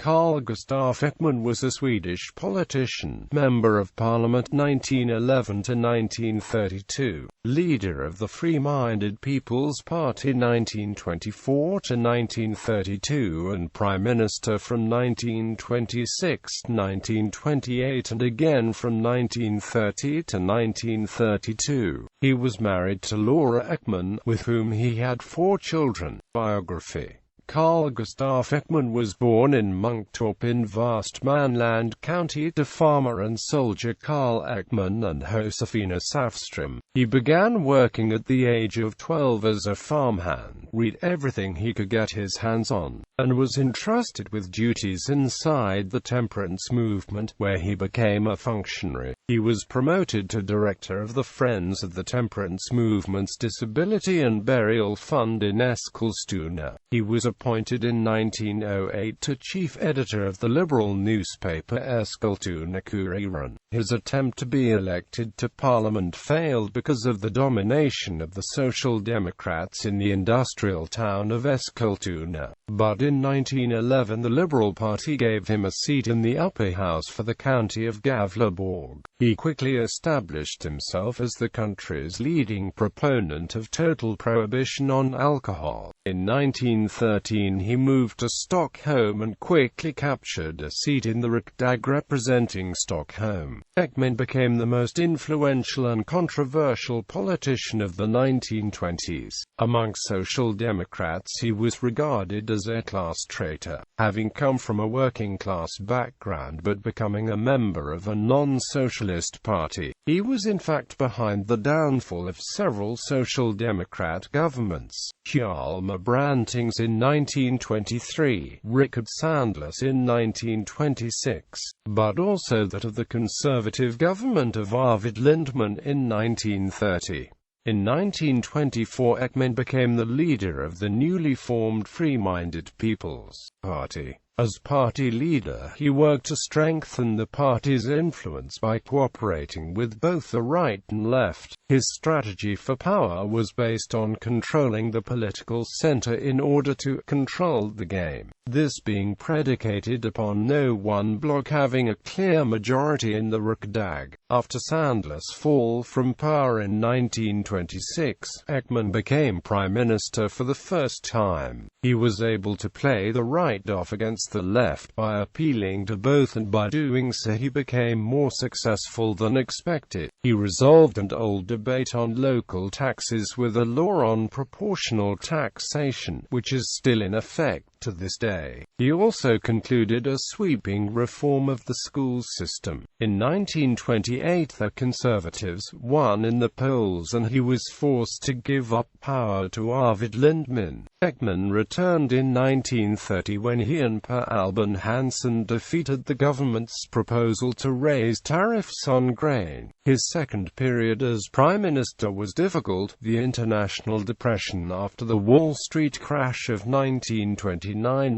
Carl Gustaf Ekman was a Swedish politician, Member of Parliament 1911 to 1932, leader of the Freeminded People's Party 1924 to 1932 and Prime Minister from 1926 to 1928 and again from 1930 to 1932. He was married to Laura Ekman, with whom he had 4 children. Biography. Carl Gustaf Ekman was born in Munktorp in Västmanland County to farmer and soldier Carl Ekman and Josefina Safström. He began working at the age of 12 as a farmhand, read everything he could get his hands on, and was entrusted with duties inside the temperance movement, where he became a functionary. He was promoted to director of the Friends of the Temperance Movement's Disability and Burial Fund in Eskilstuna. He was appointed in 1908 to chief editor of the liberal newspaper Eskilstuna-Kuriren. His attempt to be elected to Parliament failed because of the domination of the Social Democrats in the industrial town of Eskilstuna. But in 1911 the Liberal Party gave him a seat in the upper house for the county of Gävleborg. He quickly established himself as the country's leading proponent of total prohibition on alcohol. In 1913 he moved to Stockholm and quickly captured a seat in the Riksdag representing Stockholm. Ekman became the most influential and controversial politician of the 1920s. Among Social Democrats he was regarded as a class traitor, having come from a working-class background but becoming a member of a non-socialist party. He was in fact behind the downfall of several Social Democrat governments. Hjalmar Brantings in 1923, Rickard Sandler's in 1926, but also that of the conservative government of Arvid Lindman in 1930. In 1924 Ekman became the leader of the newly formed Freeminded People's Party. As party leader, he worked to strengthen the party's influence by cooperating with both the right and left. His strategy for power was based on controlling the political center in order to control the game, this being predicated upon no one bloc having a clear majority in the Riksdag. After Sandler's fall from power in 1926, Ekman became prime minister for the first time. He was able to play the right off against the left by appealing to both, and by doing so he became more successful than expected. He resolved an old debate on local taxes with a law on proportional taxation, which is still in effect to this day. He also concluded a sweeping reform of the school system. In 1928 the Conservatives won in the polls and he was forced to give up power to Arvid Lindman. Ekman returned in 1930 when he and Per Albin Hansson defeated the government's proposal to raise tariffs on grain. His second period as Prime Minister was difficult. The international depression after the Wall Street crash of 1929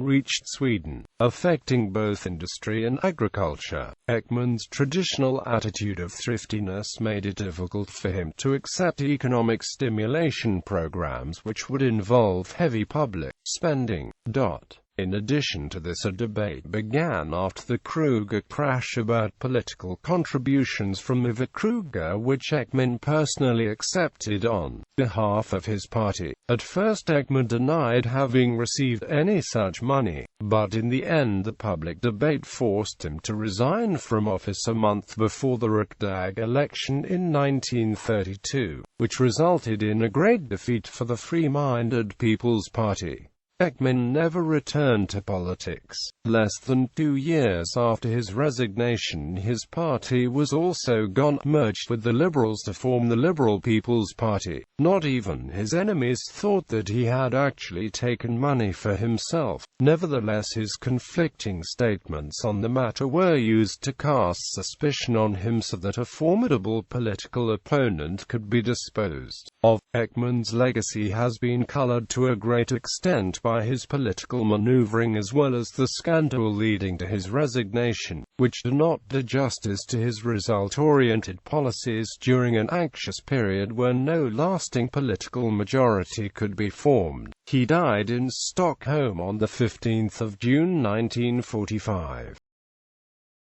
reached Sweden, affecting both industry and agriculture. Ekman's traditional attitude of thriftiness made it difficult for him to accept economic stimulation programs which would involve heavy public spending. In addition to this, a debate began after the Kruger crash about political contributions from Ivar Kruger, which Ekman personally accepted on behalf of his party. At first Ekman denied having received any such money, but in the end the public debate forced him to resign from office a month before the Riksdag election in 1932, which resulted in a great defeat for the Freeminded People's Party. Ekman never returned to politics. Less than 2 years after his resignation, his party was also merged with the Liberals to form the Liberal People's Party. Not even his enemies thought that he had actually taken money for himself. Nevertheless, his conflicting statements on the matter were used to cast suspicion on him so that a formidable political opponent could be disposed of. Ekman's legacy has been colored to a great extent by his political maneuvering as well as the scandal leading to his resignation, which do not do justice to his result-oriented policies during an anxious period where no lasting political majority could be formed. He died in Stockholm on 15 June 1945.